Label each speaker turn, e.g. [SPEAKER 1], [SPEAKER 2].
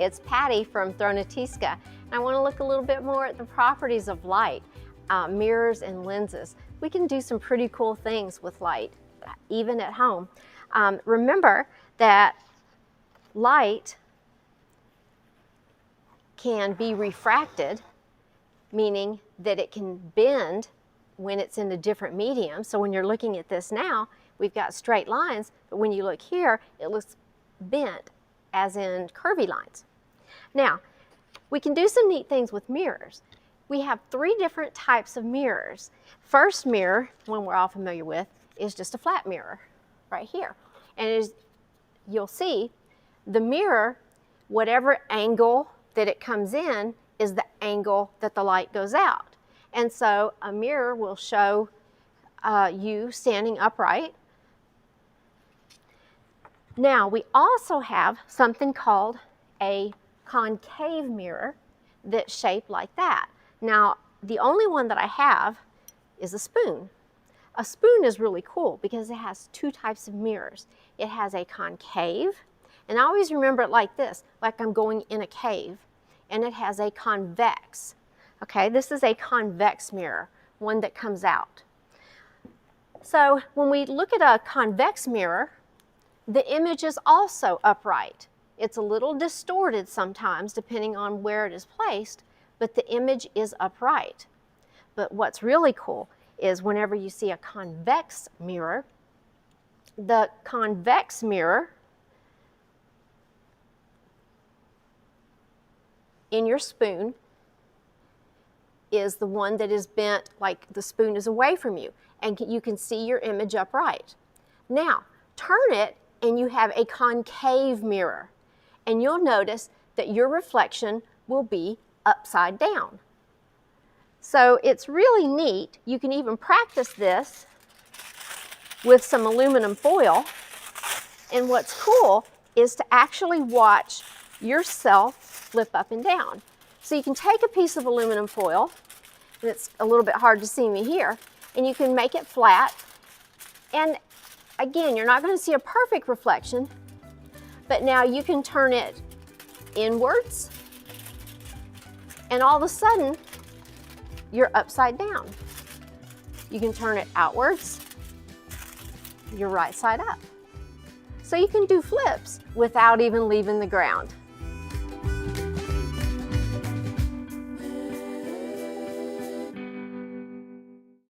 [SPEAKER 1] it's Patty from Thronatisca, and I want to look a little bit more at the properties of light, mirrors and lenses. We can do some pretty cool things with light, even at home. Remember that light can be refracted, meaning that it can bend when it's in a different medium. So when you're looking at this now, we've got straight lines, but when you look here, it looks bent, as in curvy lines. Now, we can do some neat things with mirrors. We have 3 different types of mirrors. First mirror, one we're all familiar with, is just a flat mirror right here. And you'll see the mirror, whatever angle that it comes in is the angle that the light goes out. And so a mirror will show you standing upright. Now we also have something called a concave mirror that's shaped like that. Now the only one that I have is a spoon. A spoon is really cool because it has 2 types of mirrors. It has a concave, and I always remember it like this, like I'm going in a cave, and it has a convex. Okay, this is a convex mirror, one that comes out. So when we look at a convex mirror, the image is also upright. It's a little distorted sometimes depending on where it is placed, but the image is upright. But what's really cool is whenever you see a convex mirror, the convex mirror in your spoon is the one that is bent like the spoon is away from you, and you can see your image upright. Now, turn it and you have a concave mirror, and you'll notice that your reflection will be upside down. So it's really neat. You can even practice this with some aluminum foil, and what's cool is to actually watch yourself flip up and down. So you can take a piece of aluminum foil, and it's a little bit hard to see me here, and you can make it flat. And again, you're not going to see a perfect reflection, but now you can turn it inwards, and all of a sudden, you're upside down. You can turn it outwards, you're right side up. So you can do flips without even leaving the ground.